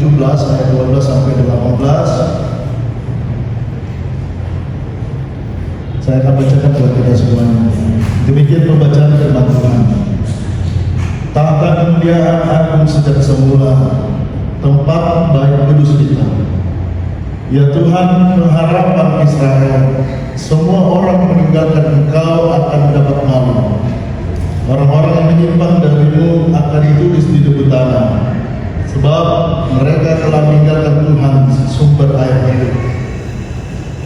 17 ayat 12 sampai 18. Saya akan bacakan buat kita semuanya. Demikian pembacaan firman Tuhan. Tahta kemuliaan agung sejak semula, tempat baik kudus kita. Ya Tuhan, pengharapan Israel, semua orang meninggalkan Engkau akan mendapat malu. Orang-orang yang menyimpang darimu akan ditulis di debu tanah, sebab mereka telah meninggalkan Tuhan, sumber air hidup.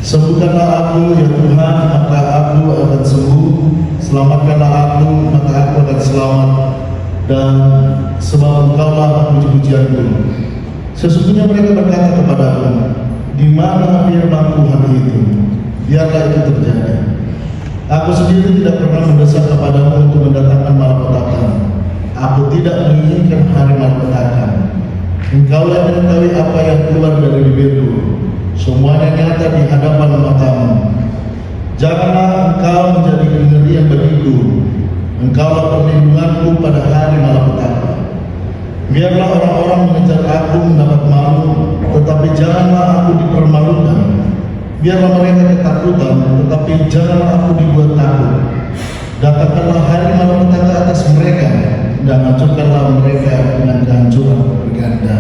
Sembuhkanlah aku, ya Tuhan, maka aku akan sembuh. Selamatkanlah aku, maka aku akan selamat. Dan sebab Engkaulah puji-pujianku. Sesungguhnya mereka berkata kepadaku, di mana firman Tuhan itu? Biarlah itu terjadi. Aku sendiri tidak pernah mendesak kepadamu untuk mendatangkan malapetaka. Aku tidak menginginkan hari malapetaka. Engkau yang mengetahui apa yang keluar dari bibirku. Semuanya nyata di hadapan matamu. Janganlah engkau menjadi kengerian bagiku. Engkaulah perlindunganku pada hari malapetaka. Biarlah orang-orang mengejar aku mendapat malu, tetapi janganlah aku dipermalukan. Biarlah mereka ketakutan, tetapi janganlah aku dibuat takut. Datangkanlah hari malapetaka atas mereka, dan hancurkanlah mereka dengan kehancuran berganda.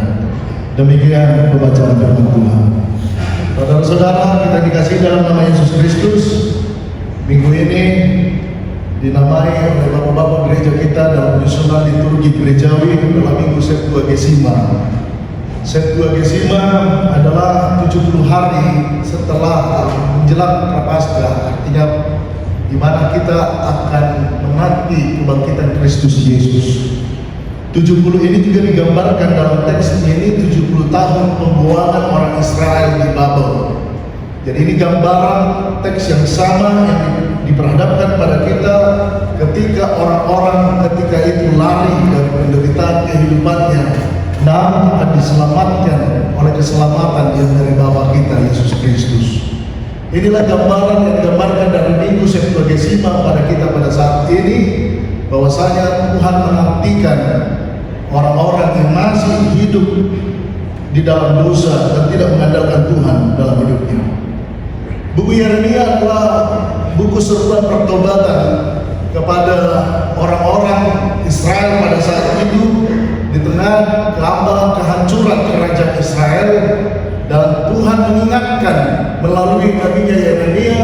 Demikian pembacaan firman Tuhan. Saudara-saudara, kita dikasihi dalam nama Yesus Kristus. Minggu ini dinamai oleh bapak-bapak gereja kita dalam penyusunan liturgi gerejawi dalam Minggu Septuagesima. Septuagesima adalah 70 hari setelah menjelang Prapaskah, artinya di mana kita akan menanti kebangkitan Kristus Yesus. 70 ini juga digambarkan dalam teks ini 70 tahun pembuangan orang Israel di Babel. Jadi ini gambaran teks yang sama yang diperhadapkan pada kita ketika orang-orang ketika itu lari dari penderitaan kehidupannya, namun akan diselamatkan oleh keselamatan yang dari Bapa kita Yesus Kristus. Inilah gambaran yang digambarkan dari Minggu Septuagesima pada kita pada saat ini, bahwasanya Tuhan menantikan orang-orang yang masih hidup di dalam dosa dan tidak mengandalkan Tuhan dalam hidupnya. Buku Yeremia adalah buku seruan pertobatan kepada orang-orang Israel pada saat itu di tengah lambang kehancuran kerajaan Israel, dan Tuhan mengingatkan melalui nabinya Yeremia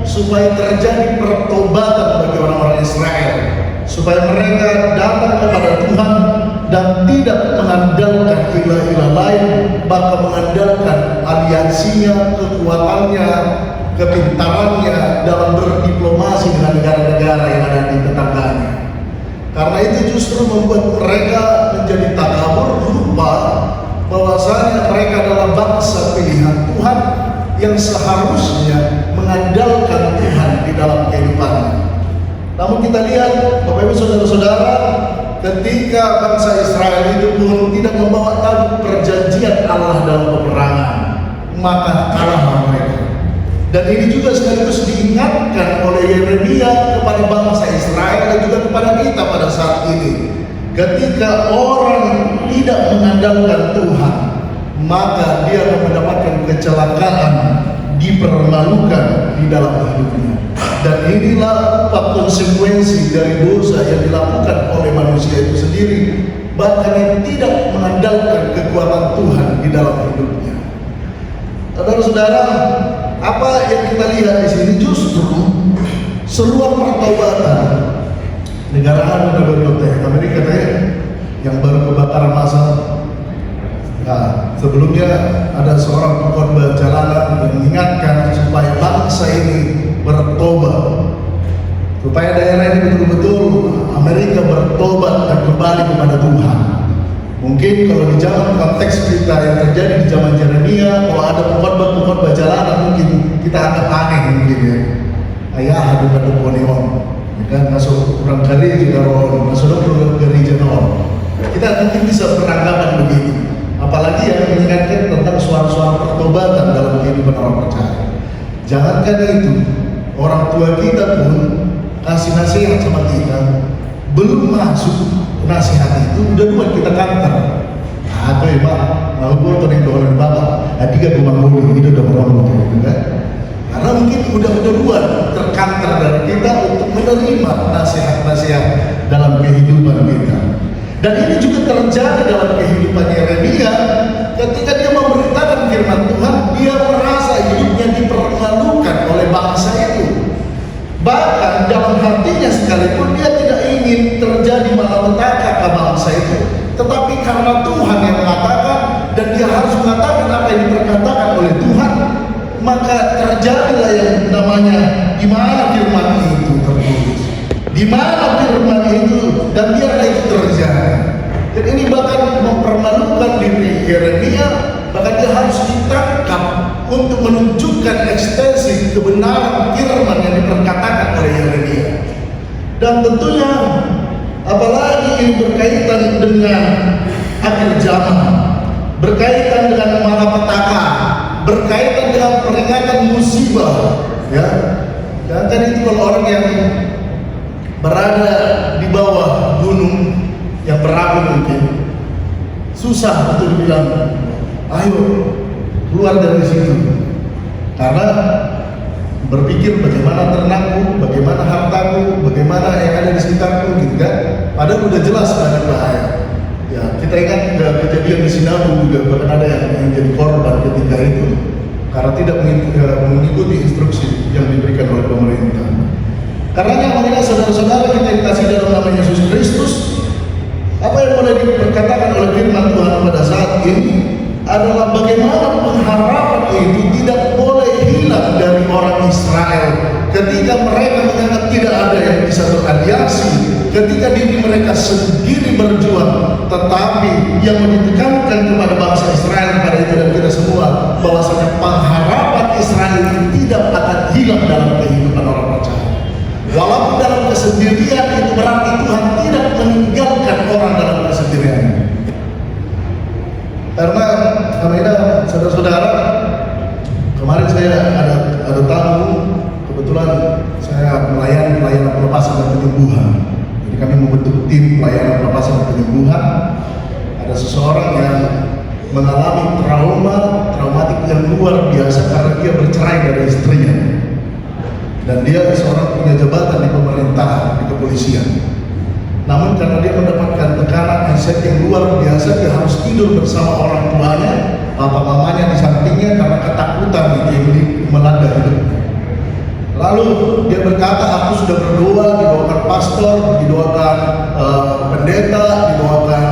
supaya terjadi pertobatan bagi orang-orang Israel, supaya mereka datang kepada Tuhan dan tidak mengandalkan ilah-ilah lain, bahkan mengandalkan aliansinya, kekuatannya, kepintarannya dalam berdiplomasi dengan negara-negara yang ada di tetangganya. Karena itu justru membuat mereka menjadi takabur, lupa bahwasanya mereka adalah bangsa pilihan Tuhan yang seharusnya mengandalkan Tuhan di dalam kehidupannya. Namun kita lihat, Bapak Ibu Saudara-saudara, ketika bangsa Israel itu pun tidak membawa tabut perjanjian Allah dalam peperangan, maka kalahlah mereka. Dan ini juga sekaligus diingatkan oleh Yeremia kepada bangsa Israel dan juga kepada kita pada saat ini. Ketika orang tidak mengandalkan Tuhan, maka dia akan mendapatkan kecelakaan, dipermalukan di dalam hidupnya. Dan inilah konsekuensi dari dosa yang dilakukan oleh manusia itu sendiri, bahkan yang tidak mengandalkan kekuatan Tuhan di dalam hidupnya. Saudara-saudara, apa yang kita lihat di sini justru seruan pertobatan negara Amerika yang baru kebakaran massal. Nah, sebelumnya ada seorang pengkhotbah jalanan yang mengingatkan supaya bangsa ini bertobat, supaya daerah ini betul-betul Amerika bertobat dan kembali kepada Tuhan. Mungkin kalau di zaman konteks kita yang terjadi di zaman Yeremia, kalau ada pengkhotbah jalanan mungkin kita anggap aneh mungkin ya. Ayah ada pada poneon, kan masuk kurang kali juga roh, masuk kurang gereja roh. Kita mungkin bisa beranggapan begitu. Apalagi yang mengingatkan tentang suara-suara pertobatan dalam kehidupan orang percaya. Jangankan itu, orang tua kita pun kasih nasihat sama kita, belum masuk nasihat itu udah buat kita kantor. Atau ya Pak, mau foto nih orang bapak, tiga gumang itu udah beromong gitu kan. Karena mungkin udah duluan terkantor dari kita untuk menerima nasihat-nasihat dalam kehidupan kita. Dan ini juga terjadi dalam kehidupan Yeremia. Ketika dia memberitakan firman Tuhan, dia merasa hidupnya dipermalukan oleh bangsa itu. Bahkan dalam hatinya sekalipun dia tidak ingin terjadi malapetaka ke bangsa itu. Tetapi karena Tuhan yang mengatakan dan dia harus mengatakan apa yang diperkatakan oleh Tuhan, maka terjadilah yang namanya di mana firman itu tertulis, di mana firman itu, dan biarlah itu terjadi. Dan ini bahkan mempermalukan diri Yeremia, bahkan dia harus ditangkap untuk menunjukkan ekstensi kebenaran firman yang diperkatakan oleh Yeremia. Dan tentunya apalagi ini berkaitan dengan akhir zaman, berkaitan dengan malapetaka, berkaitan dengan peringatan musibah, ya. Dan tadi itu kalau orang yang berada di bawah gunung yang berapi mungkin susah untuk dibilang, ayo keluar dari situ, karena berpikir bagaimana ternakku, bagaimana hartaku, bagaimana yang ada di sekitarku, gitu kan. Padahal udah jelas ada bahaya. Ya, kita ingat kejadian di Sinabu juga, bahkan ada yang menjadi korban ketika itu karena tidak mengikuti instruksi yang diberikan oleh pemerintah. Karenanya marilah saudara-saudara kita dikasih dalam nama Yesus Kristus, apa yang boleh diperkatakan oleh firman Tuhan pada saat ini adalah bagaimana pengharapan itu tidak boleh hilang dari orang Israel ketika mereka menganggap tidak ada yang bisa beraliansi, ketika diri mereka sendiri berjuang. Tetapi yang ditekankan kepada bangsa Israel pada itu dan kita semua, bahwasanya pengharapan Israel itu tidak akan hilang dalam kehidupan orang percaya. Walaupun dalam kesendirian, itu berarti Tuhan tidak meninggalkan orang dalam kesendirian. Karena saudara-saudara, kemarin saya ada tamu, kebetulan saya melayani pelayanan pelepasan dan penyembuhan. Jadi kami membentuk tim pelayanan pelepasan dan penyembuhan. Ada seseorang yang mengalami traumatik yang luar biasa karena dia bercerai dari istrinya. Dan dia seorang punya jabatan di pemerintahan, di kepolisian. Namun karena dia mendapatkan tekanan anxiety yang luar biasa, dia harus tidur bersama orang tuanya, papa mamanya di sampingnya karena ketakutan yang melanda hidupnya. Lalu dia berkata, aku sudah berdoa, didoakan pastor, didoakan pendeta, didoakan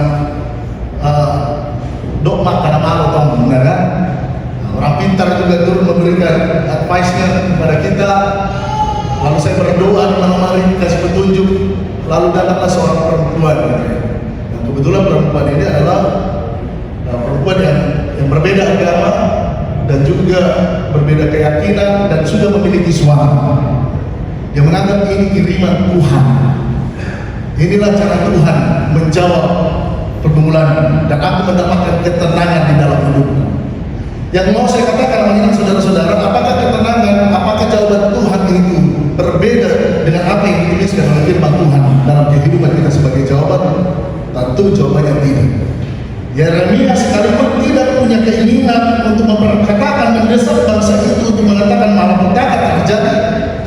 dokma karena malu tong, kan? Orang pintar juga turun memberikan advice-nya kepada kita. Lalu saya berdoa di malam hari, kasih petunjuk. Lalu datanglah seorang perempuan. Dan kebetulan perempuan ini adalah perempuan yang berbeda agama dan juga berbeda keyakinan dan sudah memiliki suami. Dia menganggap ini kiriman Tuhan. Inilah cara Tuhan menjawab pergumulan dan aku mendapatkan ketenangan di dalam hidupku. Yang mau saya katakan mengingat saudara-saudara, apakah ketenangan, apakah jawaban Tuhan itu berbeda dengan apa yang dituliskan oleh firman Tuhan dalam kehidupan kita sebagai jawaban? Tentu jawabannya tidak. Yeremia sekalipun tidak punya keinginan untuk memperkatakan, mendesak bangsa itu untuk mengatakan malapetaka terjadi.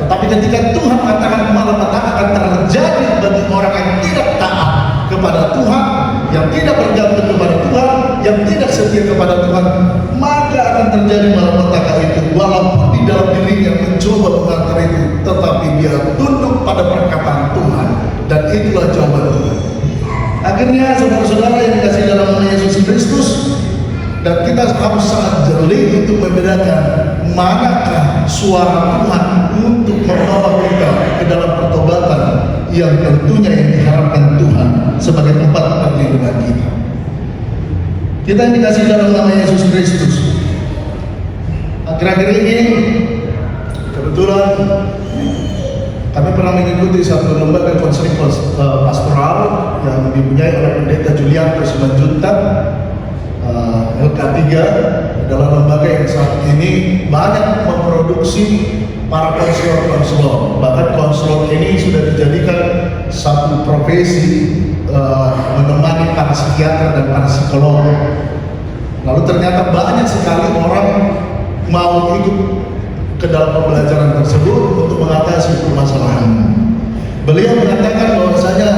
Tetapi ketika Tuhan katakan malapetaka akan terjadi bagi orang yang tidak taat kepada Tuhan, yang tidak bergantung kepada Tuhan, yang tidak setia kepada Tuhan, maka akan terjadi malapetaka itu. Walaupun di dalam dirinya mencoba mengatur itu, tetapi dia tunduk pada perkataan Tuhan, dan itulah jawaban Tuhan. Akhirnya saudara-saudara yang dikasih dalam nama Yesus Kristus, dan kita harus sangat jeli untuk membedakan manakah suara Tuhan untuk membawa kita ke dalam pertobatan yang tentunya yang diharapkan Tuhan sebagai tempat perlindungan kita. Kita yang dikasih dalam nama Yesus Kristus, akhir-akhir ini kebetulan kami pernah mengikuti satu lembaga konseling pastoral yang dipunyai oleh pendeta Julianto Simanjuntak. LK3 adalah lembaga yang saat ini banyak memproduksi para konselor-konselor. Bahkan konselor ini sudah dijadikan satu profesi, menemani para psikiater dan para psikolog. Lalu ternyata banyak sekali orang mau ikut ke dalam pembelajaran tersebut untuk mengatasi permasalahan. Beliau mengatakan bahwasanya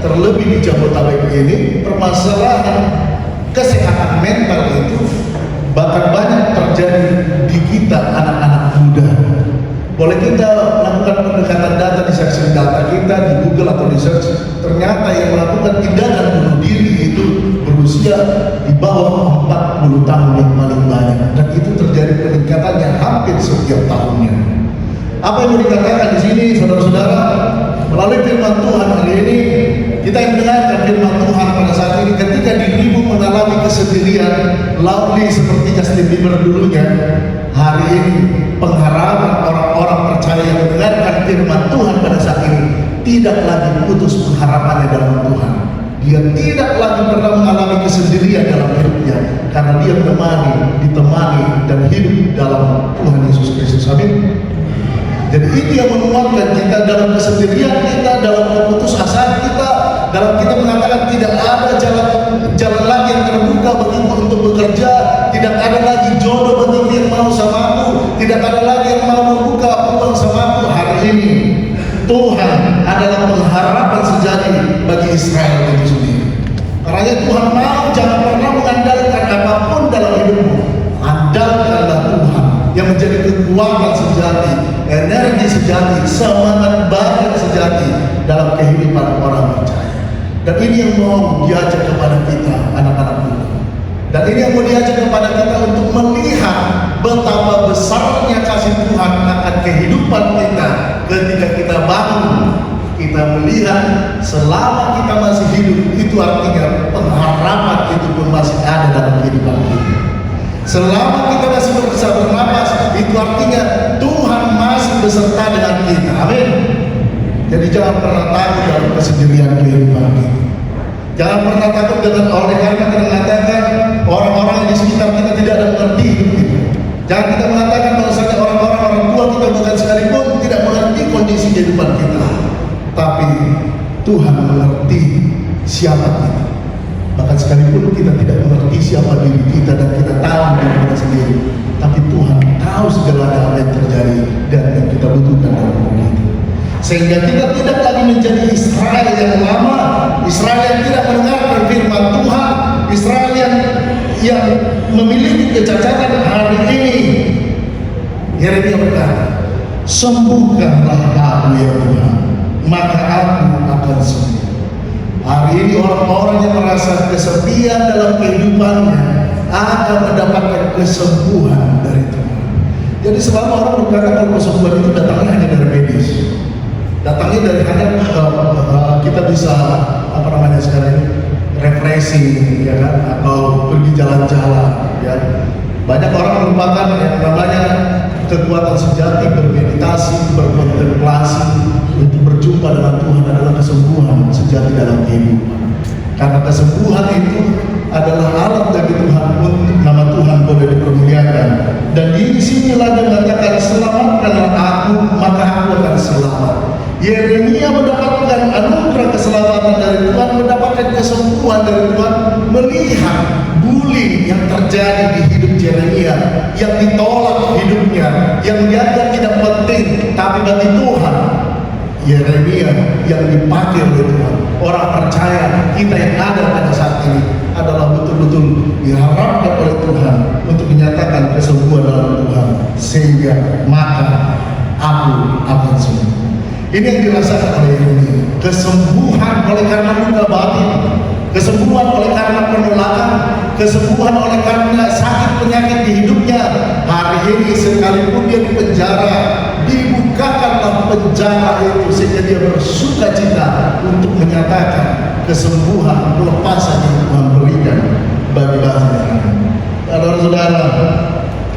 terlebih di Jabodetabek ini permasalahan kesehatan mental itu bahkan banyak terjadi di kita anak-anak muda. Boleh kita melakukan pendekatan data di seksi data kita di Google atau di search, ternyata yang melakukan tindakan bunuh diri itu berusia di bawah 40 tahun yang paling banyak, dan itu terjadi peningkatannya hampir setiap tahunnya. Apa yang mau dikatakan di sini, saudara-saudara? Melalui firman Tuhan hari ini, kita yang mendengarkan firman Tuhan pada saat ini, ketika dirimu mengalami kesendirian, lonely seperti Justin Bieber dulunya, hari ini pengharapan orang-orang percaya yang mendengarkan firman Tuhan pada saat ini tidak lagi putus pengharapannya dalam Tuhan. Dia tidak lagi pernah mengalami kesendirian dalam hidupnya, karena dia ditemani dan hidup dalam Tuhan Yesus Kristus. Amin. Jadi itu yang menguatkan kita dalam kesendirian kita, dalam keputusasaan kita, dalam kita mengatakan tidak ada jalan lagi yang terbuka bagiku untuk bekerja, tidak ada lagi jodoh bagiku yang mau sama aku, tidak ada lagi yang mau membuka peluang sama aku. Hari ini Tuhan adalah pengharapan sejati bagi Israel itu sendiri. Karena Tuhan mau jangan pernah mengandalkan apapun dalam hidupmu, andalkanlah Tuhan yang menjadi kekuatan sejati, energi sejati, semangat batin sejati dalam kehidupan orang percaya. Dan ini yang mau diajak kepada kita anak-anak muda. Dan ini yang mau diajak kepada kita untuk melihat betapa besarnya kasih Tuhan akan kehidupan kita ketika kita bangun. Kita melihat selama kita masih hidup, itu artinya pengharapan itu pun masih ada dalam kehidupan kita. Selama kita masih bisa bernapas, itu artinya Tuhan masih beserta dengan kita. Amin. Jadi jangan pernah takut dalam kesendirian kehidupan kita. Jangan pernah takut oleh karena kita mengatakan orang-orang di sekitar kita tidak ada mengerti hidup kita. Jangan kita mengatakan bahwasanya orang tua kita bahkan sekalipun tidak mengerti kondisi kehidupan kita. Tapi Tuhan mengerti siapa kita. Bahkan sekalipun kita tidak mengerti siapa diri kita dan kita tahu diri kita sendiri, tapi Tuhan tahu segala hal yang terjadi dan yang kita butuhkan dalam hidup kita. Sehingga kita tidak lagi menjadi Israel yang lama, Israel yang tidak mendengarkan firman Tuhan, Israel yang memiliki kecacatan. Hari ini Yeremia berkata, sembuhkanlah aku ya Tuhan, maka aku akan sembuh. Hari ini orang-orang yang merasa kesepian dalam kehidupannya akan mendapatkan kesembuhan dari Tuhan. Jadi selalu orang berkata kalau kesembuhan itu datangnya hanya dari medis, datangnya dari hanya kita bisa sekarang ini refreshing, ya kan, atau pergi jalan-jalan, ya. Banyak orang merupakan yang namanya kekuatan sejati bermeditasi, berkontemplasi untuk berjumpa dengan Tuhan adalah kesembuhan sejati dalam kehidupan. Karena kesembuhan itu adalah alat bagi Tuhan untuk nama Tuhan boleh dipermuliakan. Dan di sinilah dia mengatakan, selamatkanlah aku, maka aku akan selamat. Yeremia mendapatkan anugerah keselamatan dari Tuhan, mendapatkan kesembuhan dari Tuhan, melihat bullying yang terjadi di hidup Yeremia, yang ditolak hidupnya, yang dianggap tidak penting, tapi bagi Tuhan Yeremia yang dipakai oleh Tuhan. Orang percaya kita yang ada pada saat ini adalah betul-betul diharapkan oleh Tuhan untuk menyatakan kesembuhan dalam Tuhan, sehingga maka aku akan sembuh. Ini yang dirasakan oleh Yeremia, kesembuhan oleh karena luka batin, kesembuhan oleh karena penolakan, kesembuhan oleh karena sakit penyakit di hidupnya. Hari ini sekalipun dia di penjara, dibukakanlah penjara itu sehingga dia bersuka cita untuk menyatakan kesembuhan, pelepasan yang Tuhan berikan bagi bangsa. Saudara-saudara,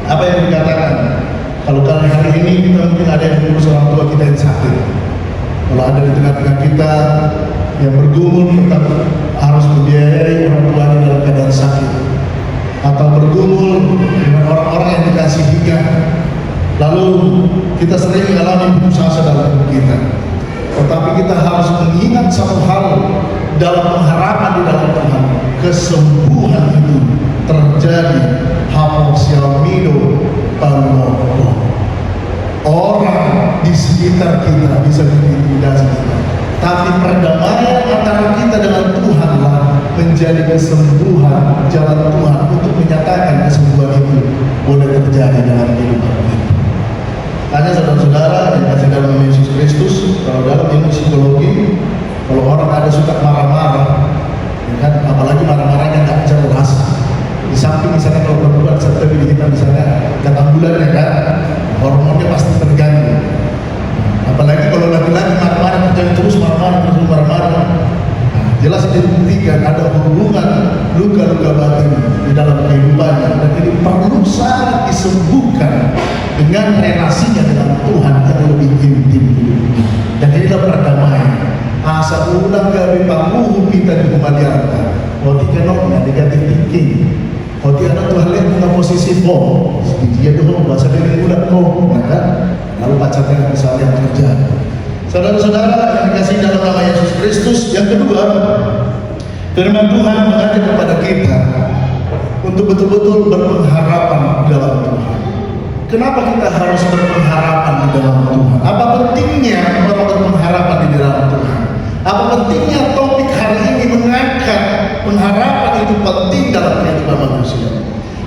apa yang dikatakan? Kalau kali hari ini kita mungkin ada yang mengurus orang tua kita yang sakit. Kalau ada di tengah-tengah kita yang bergumul tentang harus membiayai orang tuanya dalam keadaan sakit, atau bergumul dengan orang-orang yang dikasihinya, lalu kita sering mengalami putus asa dalam hidup kita. Tetapi kita harus mengingat satu hal dalam pengharapan di dalam Tuhan, kesembuhan itu terjadi kesembuhan, jalan Tuhan untuk menyatakan kesembuhan itu boleh terjadi dalam kehidupan kita. Hanya saudara-saudara yang kasih dalam Yesus Kristus, kalau dalam ilmu psikologi, kalau orang ada suka marah-marah, ya kan, apalagi marah-marahnya nggak jelas, di samping misalnya kalau perempuan seperti kita misalnya datang bulan ya kan, hormonnya pasti terganggu. Apalagi kalau laki-laki marah-marah terus marah-marah, jelas dibuktikan ada hubungan luka-luka batin di dalam kehidupannya, dan ini perlu sangat disembuhkan dengan relasinya dengan Tuhan yang lebih intim. Dan inilah perdamaian. Asa ulang gabi panguhu kita di kumaliarta. Oti kenoknya negatif thinking. Oti anak Tuhan lihat punya posisi bom. Dia doang bahasa dari ulang bom, kan? Lalu pacarnya misalnya yang kerja. Saudara-saudara yang dikasih dalam nama Yesus Kristus, yang kedua, firman Tuhan mengajak kepada kita untuk betul-betul berpengharapan di dalam Tuhan. Kenapa kita harus berpengharapan di dalam Tuhan? Apa pentingnya orang berpengharapan di dalam Tuhan? Apa pentingnya topik hari ini mengangkat pengharapan itu penting dalam kehidupan manusia?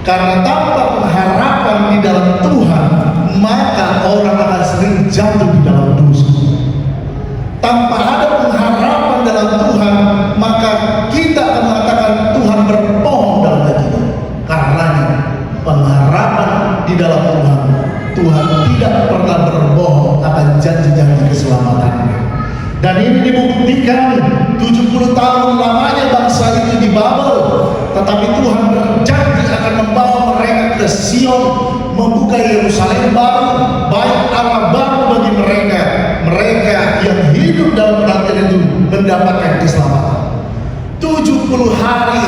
Karena tanpa pengharapan di dalam Tuhan, maka orang akan sering jatuh di dalam dosa. Tanpa ada pengharapan dalam Tuhan, maka kita akan mengatakan Tuhan berbohong dalam hati kita. Karenanya pengharapan di dalam Tuhan, Tuhan tidak pernah berbohong akan janji-janji keselamatannya. Dan ini dibuktikan 70 tahun lamanya bangsa itu di Babel, tetapi Tuhan berjanji akan membawa mereka ke Sion, membuka Yerusalem baru, bait Allah baru bagi mereka. Mereka yang hidup dalam penantian itu mendapatkan keselamatan. 70 hari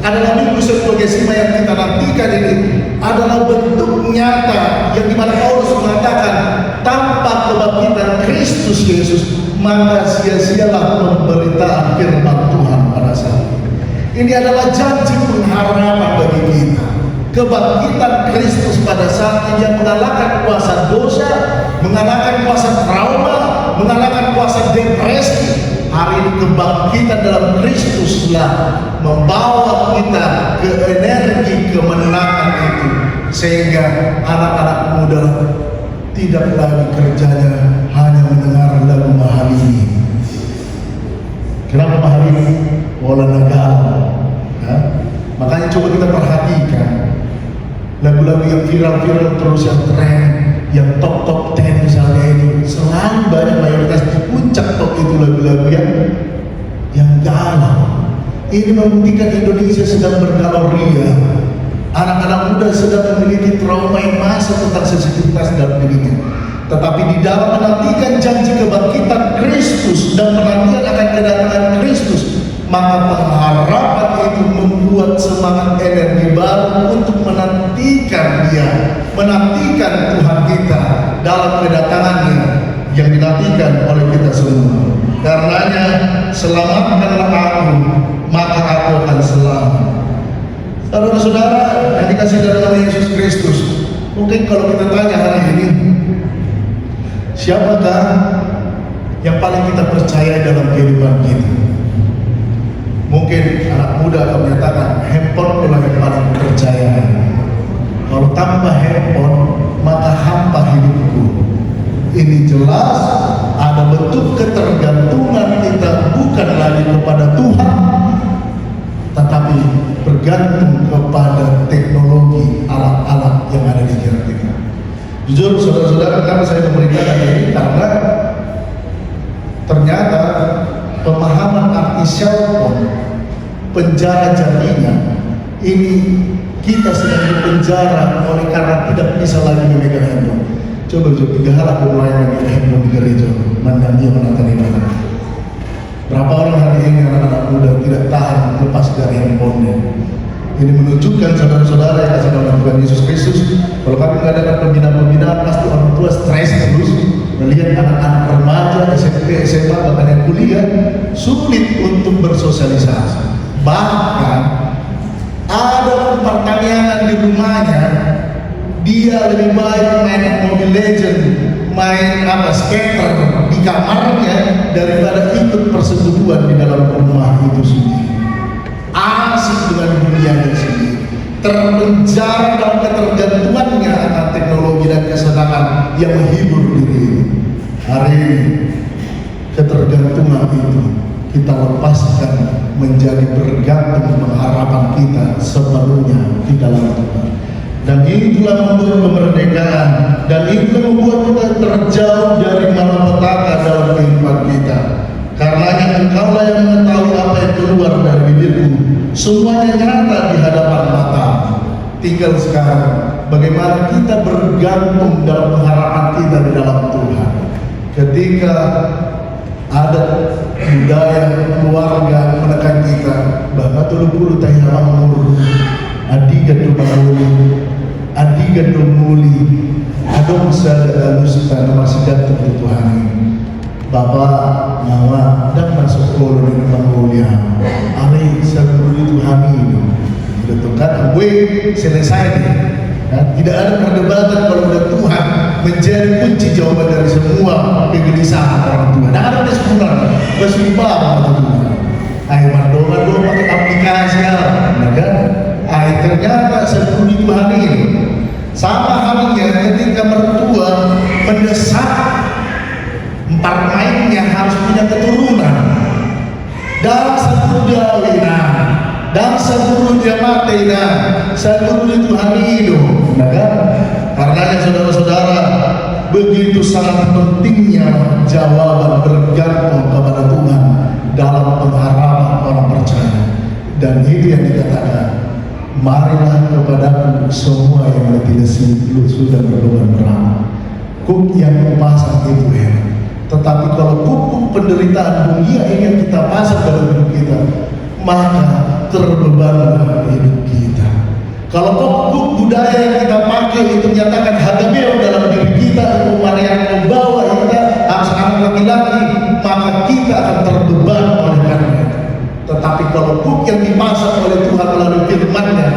adalah minggu Septuagesima yang kita nantikan. Ini adalah bentuk nyata yang dimana Paulus mengatakan tanpa kebangkitan Kristus Yesus, maka sia-sialah pemberitaan firman Tuhan pada saat ini. Ini adalah janji pengharapan bagi kita. Kebangkitan Kristus pada saat yang mengalahkan kuasa dosa, mengalahkan kuasa trauma, mengalahkan kuasa depresi. Hari ini kebangkitan dalam Kristuslah membawa kita ke energi kemenangan itu, sehingga anak-anak muda tidak lagi kerjanya hanya mendengar lagu Mahalini. Kenapa Mahalini? Wala Nagala. Makanya coba kita perhatikan lagu-lagu yang viral terus, yang tren, yang top 10 misalnya itu, selalu banyak mayoritas di puncak top itu lagu-lagu yang galau. Ini membuktikan Indonesia sedang bergalau ria. Anak-anak muda sedang memiliki trauma yang masuk tentang sensitivitas dalam dirinya. Tetapi di dalam menantikan janji kebangkitan Kristus dan penantian akan kedatangan Kristus, maka pengharapan itu membuat semangat energi baru untuk menantikan Dia, menantikan Tuhan kita dalam kedatangannya yang dinantikan oleh kita semua. Karenanya selamatkanlah aku, maka aku akan selamat. Saudara-saudara yang dikasih dalam nama Yesus Kristus, mungkin kalau kita tanya hari ini, siapakah yang paling kita percaya dalam kehidupan kita? Mungkin anak muda akan menyatakan handphone adalah yang paling percaya. Kalau tanpa handphone, maka hampa hidupku. Ini jelas ada bentuk ketergantungan kita bukan lagi kepada Tuhan, tetapi bergantung kepada teknologi, alat-alat yang ada di sekitar kita. Jujur saudara-saudara, kenapa saya memberitakan ini? Karena ternyata pemahaman arti cellphone, penjara jaringan, ini kita sedang dipenjara oleh karena tidak bisa lagi memegang handphone. Coba 3 hal aku mulai memegang handphone di gereja, mandang dia menonton ibadah. Berapa orang hari ini anak-anak muda tidak tahan lepas dari handphonenya? Ini menunjukkan saudara-saudara yang kasih dalam Tuhan Yesus Kristus, kalau kami mengadakan pembinaan-pembinaan, pasti orang tua stres terus melihat anak-anak remaja, SMP, SMA, bahkan yang kuliah sulit untuk bersosialisasi. Bahkan ada pertanyaan di rumahnya, dia lebih baik main Mobile Legend, main skater di kamarnya daripada ikut persetubuhan di dalam rumah itu sendiri. Asik terpenjara dalam ketergantungannya akan teknologi dan kesenangan yang menghibur diri ini. Hari ini ketergantungan itu kita lepaskan menjadi bergantung pengharapan kita sepenuhnya di dalam Tuhan. Dan itulah membuat kemerdekaan, dan itulah membuat kita terjauh dari malapetaka dalam kehidupan kita. Karenanya Engkaulah yang mengetahui apa yang keluar dari bibirku, semuanya nyata di hadapan mata. Tinggal sekarang bagaimana kita bergantung dalam pengharapan kita di dalam Tuhan. Ketika ada budaya keluarga menekan kita, bahwa tulu tanya mangmur, adiga dumanguli, adiga dumuli, adong sada alusta masih datang ke Tuhan. Bapak ngawa dan masuk kolo dengan mangmulia, ale saburi Tuhan ini. Kan gue selesai nih. Nah, tidak ada perdebatan kalau udah Tuhan menjadi kunci jawaban dari semua kegelisahan orang tua. Nah, ada kesimpulan bersumpah sama Tuhan. Ayo doa pakai aplikasi ya, kan? Ayo ternyata seperti Tuhan ini. Sama halnya ketika mertua mendesak empat mainnya harus punya keturunan dalam satu dawinan. Dan sebelum dia mati sebelum itu hari hidup, kan? Karenanya saudara-saudara, begitu sangat pentingnya jawaban bergantung kepada Tuhan dalam pengharapan orang percaya. Dan itu yang dikatakan, marilah kepadaku semua yang letih lesu sudah berbeban berat. Kuk yang kupasang itu heran. Tetapi kalau kuk penderitaan dunia ini yang kita pasang dalam hidup kita, maka terbebanlah hidup kita. Kalau kok budaya yang kita pakai itu menyatakan hadameo dalam diri kita, itu yang membawa kita harus anak laki-laki, maka kita akan terbeban oleh karena itu. Tetapi kalau kuk yang dipasang oleh Tuhan melalui firman-Nya,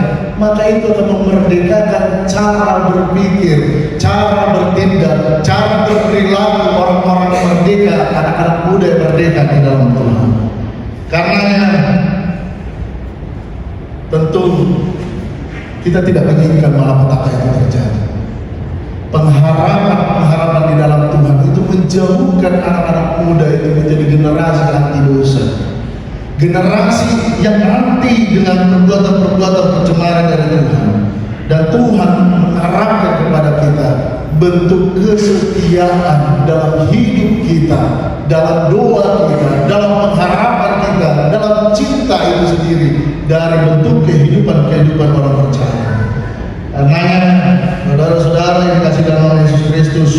maka itu akan memerdekakan cara berpikir, cara bertindak, cara berperilaku orang-orang yang merdeka, anak-anak muda yang merdeka di dalam Tuhan. Karenanya tentu kita tidak menginginkan malapetaka itu terjadi. Pengharapan di dalam Tuhan itu menjauhkan anak-anak muda itu menjadi generasi anti dosa, generasi yang anti dengan perbuatan-perbuatan pencemaran dari Tuhan. Dan Tuhan mengharapkan kepada kita bentuk kesetiaan dalam hidup kita, dalam doa kita, dalam pengharapan kita, dalam cinta itu sendiri, dari bentuk kehidupan orang percaya. Karenanya, saudara-saudara yang dikasihi dalam Yesus Kristus,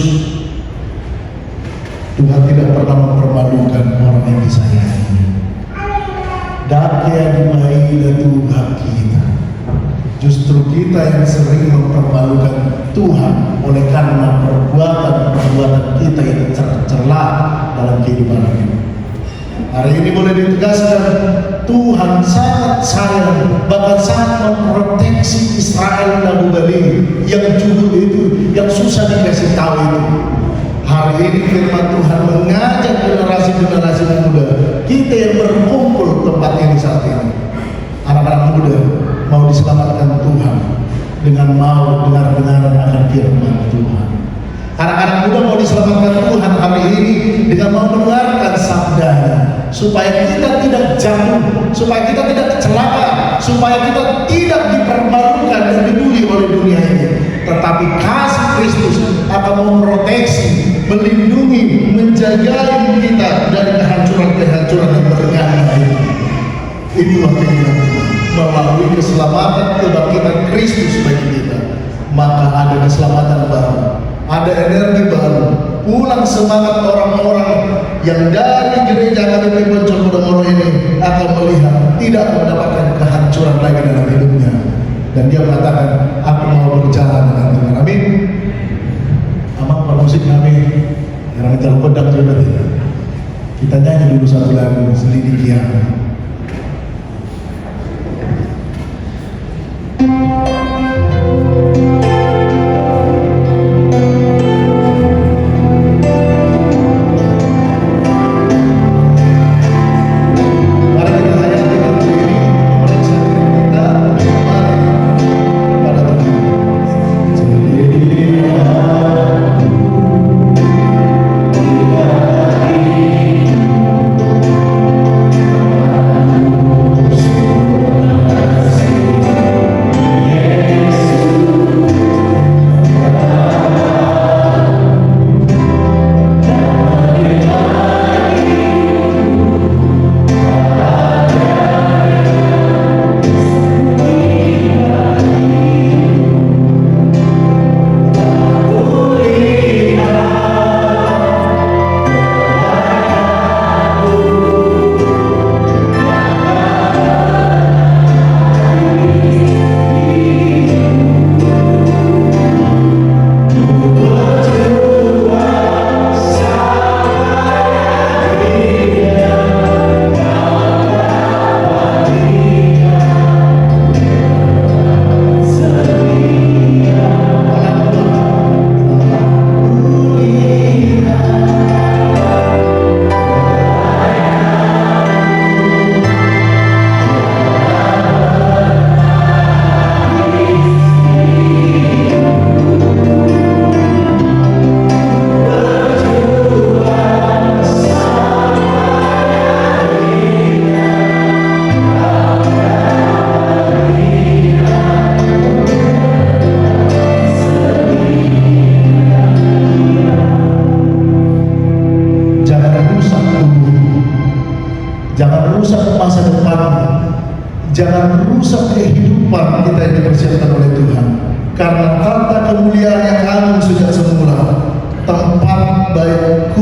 Tuhan tidak pernah mempermalukan orang yang disayangi. Dakya dimai Tuhan kita. Justru kita yang sering mempermalukan Tuhan oleh karena perbuatan kita yang tercela dalam kehidupan ini. Hari ini boleh ditegaskan, Tuhan sangat sayang, bahkan sangat memproteksi Israel dan Bali yang jujur itu, yang susah dikasih tahu itu. Hari ini firman Tuhan mengajak generasi-generasi muda kita yang berkumpul tempat ini saat ini, anak-anak muda mau diselamatkan Tuhan dengan mau dengar-dengar akan firman Tuhan. Anak-anak muda mau diselamatkan Tuhan hari ini dengan mau mendengarkan sabdanya, supaya kita tidak jatuh, supaya kita tidak celaka, supaya kita tidak dipermalukan dan dibuli oleh dunia ini. Tetapi kasih Kristus akan memproteksi, melindungi, menjaga kita dari kehancuran-kehancuran yang berganda ini. Itulah keinginan Tuhan. Melalui keselamatan kebangkitan Kristus bagi kita, maka ada keselamatan baru, ada energi baru, pulang semangat orang-orang yang dari gereja KPP Poncol Podomoro ini akan melihat tidak mendapatkan kehancuran lagi dalam hidupnya, dan dia mengatakan, aku mau berjalan dengan Tuhan. Amin. Amang permusik kami yang kita pedang juga tidak. Kita nyanyi dulu satu lagu Selidiki Aku.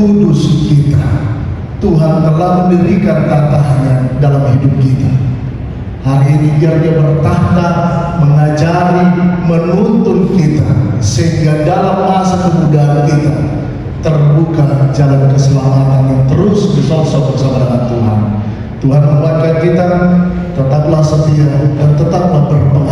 kudus kita. Tuhan telah mendirikan tatahnya dalam hidup kita. Hari ini biar Dia bertahta, mengajari, menuntun kita, sehingga dalam masa kemudaan kita terbuka jalan keselamatan yang terus disosok bersama dengan Tuhan. Tuhan memberkati kita, tetaplah setia dan tetaplah berpengalaman